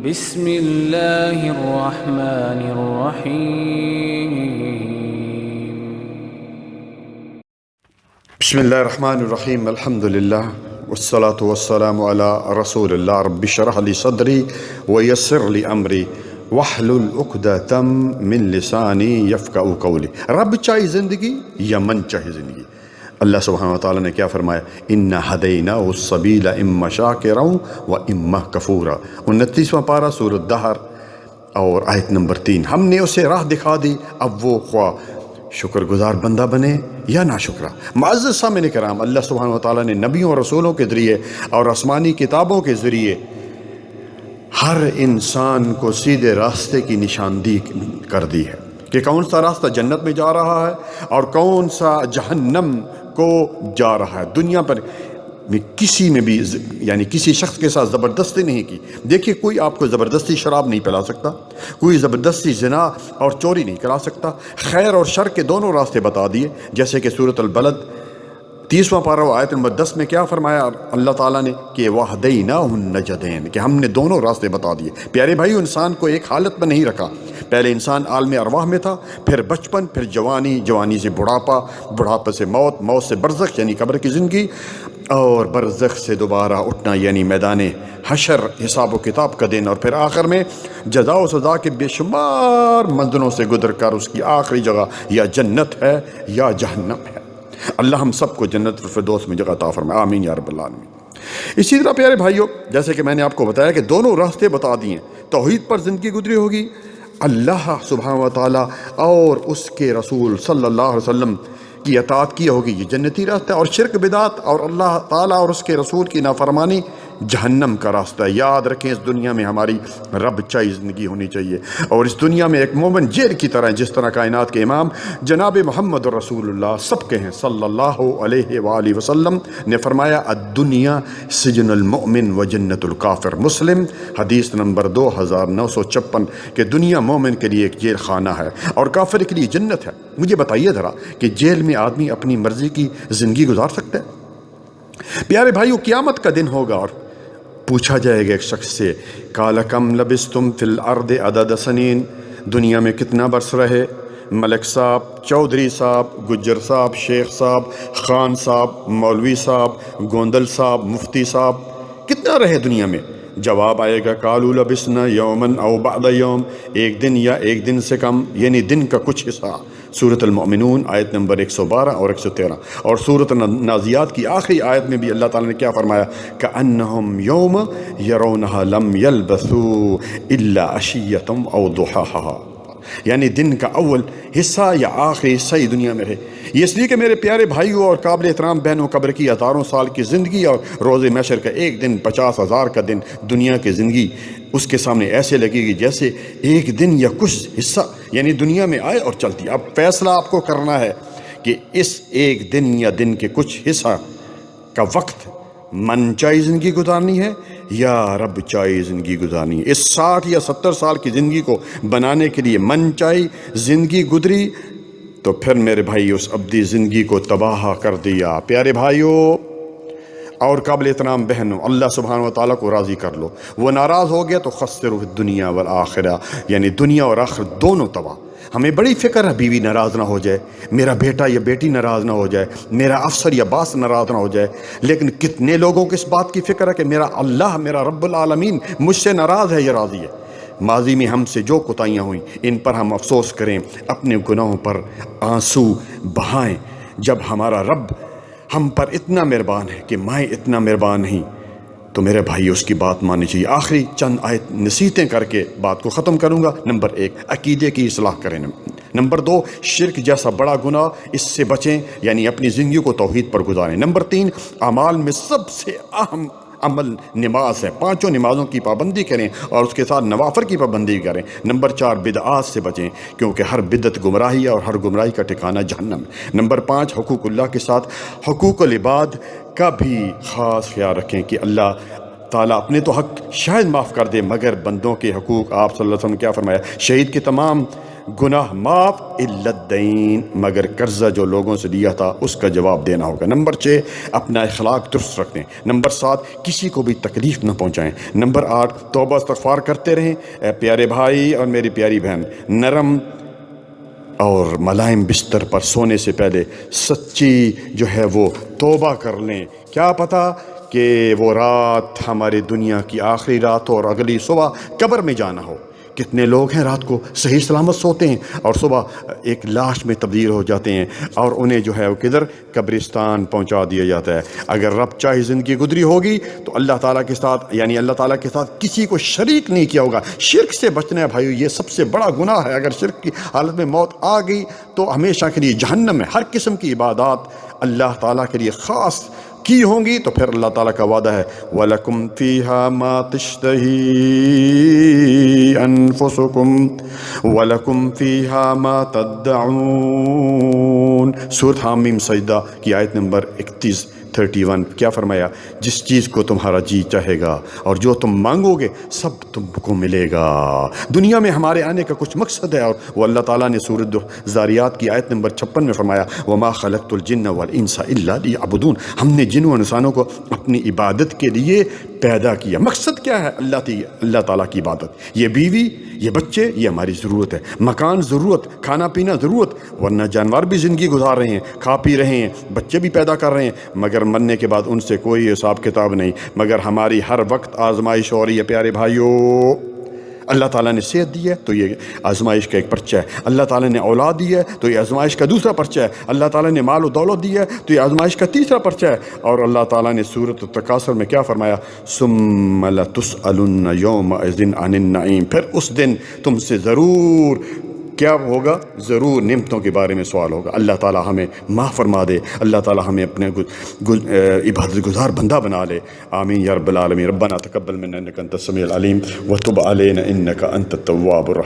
بسم اللہ الرحمن الرحیم بسم اللہ الرحمن الرحیم الحمدللہ والصلاة والسلام علی رسول اللہ رب اشرح لی صدری ویسر لی امری واحلل عقدۃ من لسانی یفقہوا قولی۔ رب چاہی زندگی یا من چاہی زندگی؟ اللہ سبحانہ وتعالیٰ نے کیا فرمایا؟ اِنَّا هَدَيْنَاهُ السَّبِيلَ إِمَّا شَاكِرًا وَإِمَّا كَفُورًا، 29واں پارہ سورۃ دہر اور آیت نمبر 3۔ ہم نے اسے راہ دکھا دی، اب وہ خواہ شکر گزار بندہ بنے یا ناشکرہ۔ معزز سامعین کرام، اللہ سبحانہ وتعالیٰ نے نبیوں اور رسولوں کے ذریعے اور آسمانی کتابوں کے ذریعے ہر انسان کو سیدھے راستے کی نشاندہی کر دی ہے کہ کون سا راستہ جنت میں جا رہا ہے اور کون سا جہنم کو جا رہا ہے۔ دنیا پر کسی میں بھی یعنی کسی شخص کے ساتھ زبردستی نہیں کی۔ دیکھیے، کوئی آپ کو زبردستی شراب نہیں پلا سکتا، کوئی زبردستی زنا اور چوری نہیں کرا سکتا۔ خیر اور شر کے دونوں راستے بتا دیے، جیسے کہ سورۃ البلد 30واں پارہ آیت نمبر 10 میں کیا فرمایا اللہ تعالیٰ نے کہ وَهَدَيْنَاهُ النَّجْدَيْنِ، کہ ہم نے دونوں راستے بتا دیے۔ پیارے بھائیو، انسان کو ایک حالت میں نہیں رکھا۔ پہلے انسان عالم ارواح میں تھا، پھر بچپن، پھر جوانی، جوانی سے بڑھاپا، بڑھاپے سے موت، موت سے برزخ یعنی قبر کی زندگی، اور برزخ سے دوبارہ اٹھنا یعنی میدان حشر، حساب و کتاب کا دن، اور پھر آخر میں جزا و سزا کے بے شمار منزلوں سے گزر کر اس کی آخری جگہ یا جنت ہے یا جہنم ہے۔ اللہ ہم سب کو جنت الفردوس میں جگہ عطا فرمائے، آمین یا رب العالمین۔ اسی طرح پیارے بھائیوں، جیسے کہ میں نے آپ کو بتایا کہ دونوں راستے بتا دیے۔ توحید پر زندگی گزری ہوگی، اللہ سبحانہ و تعالیٰ اور اس کے رسول صلی اللہ علیہ وسلم کی اطاعت کی ہوگی، یہ جنتی راستہ ہے، اور شرک بدعت اور اللہ تعالیٰ اور اس کے رسول کی نافرمانی جہنم کا راستہ ہے۔ یاد رکھیں، اس دنیا میں ہماری رب چاہی زندگی ہونی چاہیے، اور اس دنیا میں ایک مومن جیل کی طرح، جس طرح کائنات کے امام جناب محمد رسول اللہ سب کے ہیں صلی اللہ علیہ وآلہ وسلم نے فرمایا الدنیا سجن المؤمن و جنت الکافر، مسلم حدیث نمبر 2956، کہ دنیا مومن کے لیے ایک جیل خانہ ہے اور کافر کے لیے جنت ہے۔ مجھے بتائیے ذرا کہ جیل میں آدمی اپنی مرضی کی زندگی گزار سکتا ہے؟ پیارے بھائیو، قیامت کا دن ہوگا اور پوچھا جائے گا ایک شخص سے قال کم لبستم فی الارض عدد سنین، دنیا میں کتنا برس رہے؟ ملک صاحب، چودھری صاحب، گجر صاحب، شیخ صاحب، خان صاحب، مولوی صاحب، گوندل صاحب، مفتی صاحب، کتنا رہے دنیا میں؟ جواب آئے گا قالوا لبسنا یوما او بعض یوم، ایک دن یا ایک دن سے کم، یعنی دن کا کچھ حصہ۔ سورۃ المؤمنون آیت نمبر 112 اور 113، اور سورۃ نازیات کی آخری آیت میں بھی اللہ تعالیٰ نے کیا فرمایا؟ کأنہم یوم یرونہا لم یلبثوا الا عشیۃ او ضحاہا، یعنی دن کا اول حصہ یا آخری حصہ ہی دنیا میں رہے۔ یہ اس لیے کہ میرے پیارے بھائیوں اور قابل احترام بہنوں، قبر کی ہزاروں سال کی زندگی اور روز محشر کا ایک دن 50,000 کا دن، دنیا کی زندگی اس کے سامنے ایسے لگے گی جیسے ایک دن یا کچھ حصہ یعنی دنیا میں آئے اور چلتی۔ اب فیصلہ آپ کو کرنا ہے کہ اس ایک دن یا دن کے کچھ حصہ کا وقت من چاہی زندگی گزارنی ہے یا رب چاہی زندگی گزارنی ہے۔ اس 60 یا 70 سال کی زندگی کو بنانے کے لیے من چاہی زندگی گزری تو پھر میرے بھائی اس ابدی زندگی کو تباہ کر دیا۔ پیارے بھائیوں اور قابل احترام بہنوں، اللہ سبحانہ و تعالیٰ کو راضی کر لو، وہ ناراض ہو گیا تو خسروا فی الدنیا والآخرہ، یعنی دنیا اور آخرت دونوں تباہ۔ ہمیں بڑی فکر ہے بیوی ناراض نہ ہو جائے، میرا بیٹا یا بیٹی ناراض نہ ہو جائے، میرا افسر یا باس ناراض نہ ہو جائے، لیکن کتنے لوگوں کو اس بات کی فکر ہے کہ میرا اللہ، میرا رب العالمین مجھ سے ناراض ہے یا راضی ہے؟ ماضی میں ہم سے جو کوتاہیاں ہوئیں ان پر ہم افسوس کریں، اپنے گناہوں پر آنسو بہائیں۔ جب ہمارا رب ہم پر اتنا مہربان ہے کہ میں اتنا مہربان نہیں، تو میرے بھائی اس کی بات ماننی چاہیے۔ آخری چند آیت نصیحتیں کر کے بات کو ختم کروں گا۔ نمبر 1، عقیدے کی اصلاح کریں۔ نمبر 2، شرک جیسا بڑا گناہ اس سے بچیں، یعنی اپنی زندگی کو توحید پر گزاریں۔ نمبر 3، اعمال میں سب سے اہم عمل نماز ہے، 5 نمازوں کی پابندی کریں اور اس کے ساتھ نوافل کی پابندی کریں۔ نمبر 4، بدعات سے بچیں، کیونکہ ہر بدعت گمراہی ہے اور ہر گمراہی کا ٹھکانہ جہنم ہے۔ نمبر 5، حقوق اللہ کے ساتھ حقوق العباد کا بھی خاص خیال رکھیں کہ اللہ تعالیٰ اپنے تو حق شاید معاف کر دے، مگر بندوں کے حقوق آپ صلی اللہ علیہ وسلم نے کیا فرمایا؟ شہید کے تمام گناہ معاف الا الدین، مگر قرضہ جو لوگوں سے لیا تھا اس کا جواب دینا ہوگا۔ نمبر 6 اپنا اخلاق درست رکھیں۔ نمبر 7 کسی کو بھی تکلیف نہ پہنچائیں۔ نمبر 8 توبہ استغفار کرتے رہیں۔ اے پیارے بھائی اور میری پیاری بہن، نرم اور ملائم بستر پر سونے سے پہلے سچی جو ہے وہ توبہ کر لیں۔ کیا پتہ کہ وہ رات ہماری دنیا کی آخری رات ہو اور اگلی صبح قبر میں جانا ہو۔ کتنے لوگ ہیں رات کو صحیح سلامت سوتے ہیں اور صبح ایک لاش میں تبدیل ہو جاتے ہیں اور انہیں جو ہے وہ کدھر قبرستان پہنچا دیا جاتا ہے۔ اگر رب چاہے زندگی گزری ہوگی تو اللہ تعالیٰ کے ساتھ، یعنی اللہ تعالیٰ کے ساتھ کسی کو شریک نہیں کیا ہوگا۔ شرک سے بچنا ہے بھائیو، یہ سب سے بڑا گناہ ہے۔ اگر شرک کی حالت میں موت آ گئی تو ہمیشہ کے لیے جہنم ہے۔ ہر قسم کی عبادات اللہ تعالیٰ کے لیے خاص کی ہوں گی تو پھر اللہ تعالیٰ کا وعدہ ہے وَلَكُمْ فِيهَا مَا تَشْتَهِي أَنفُسُكُمْ وَلَكُمْ فِيهَا مَا تَدَّعُونَ۔ سورۃ حامیم سجدہ کی آیت نمبر 31 کیا فرمایا؟ جس چیز کو تمہارا جی چاہے گا اور جو تم مانگو گے سب تم کو ملے گا۔ دنیا میں ہمارے آنے کا کچھ مقصد ہے اور وہ اللہ تعالیٰ نے سورۃ ذاریات کی آیت نمبر 56 میں فرمایا وَمَا خَلَقْتُ الْجِنَّ وَالْإِنسَ إِلَّا لِيَعْبُدُونَ۔ ہم نے جن و انسانوں کو اپنی عبادت کے لیے پیدا کیا۔ مقصد کیا ہے؟ اللہ تعالیٰ کی عبادت۔ یہ بیوی، یہ بچے، یہ ہماری ضرورت ہے۔ مکان ضرورت، کھانا پینا ضرورت، ورنہ جانور بھی زندگی گزار رہے ہیں، کھا پی رہے ہیں، بچے بھی پیدا کر رہے ہیں، مگر مرنے کے بعد ان سے کوئی حساب کتاب نہیں۔ مگر ہماری ہر وقت آزمائش ہو رہی ہے پیارے بھائیوں۔ اللہ تعالیٰ نے صحت دی ہے تو یہ آزمائش کا ایک پرچہ ہے۔ اللہ تعالیٰ نے اولاد دی ہے تو یہ آزمائش کا دوسرا پرچہ ہے۔ اللہ تعالیٰ نے مال و دولت دی ہے تو یہ آزمائش کا تیسرا پرچہ ہے۔ اور اللہ تعالیٰ نے سورۃ التکاثر میں کیا فرمایا؟ ثم لتسألن یومئذ عن النعیم۔ پھر اس دن تم سے ضرور کیا ہوگا؟ ضرور نعمتوں کے بارے میں سوال ہوگا۔ اللہ تعالیٰ ہمیں معاف فرما دے، اللہ تعالیٰ ہمیں اپنے عبادت گزار بندہ بنا لے، آمین یا رب العالمین۔ ربنا تقبل منا انک انت السمیع العلیم وتب علینا انک انت التواب الرحیم۔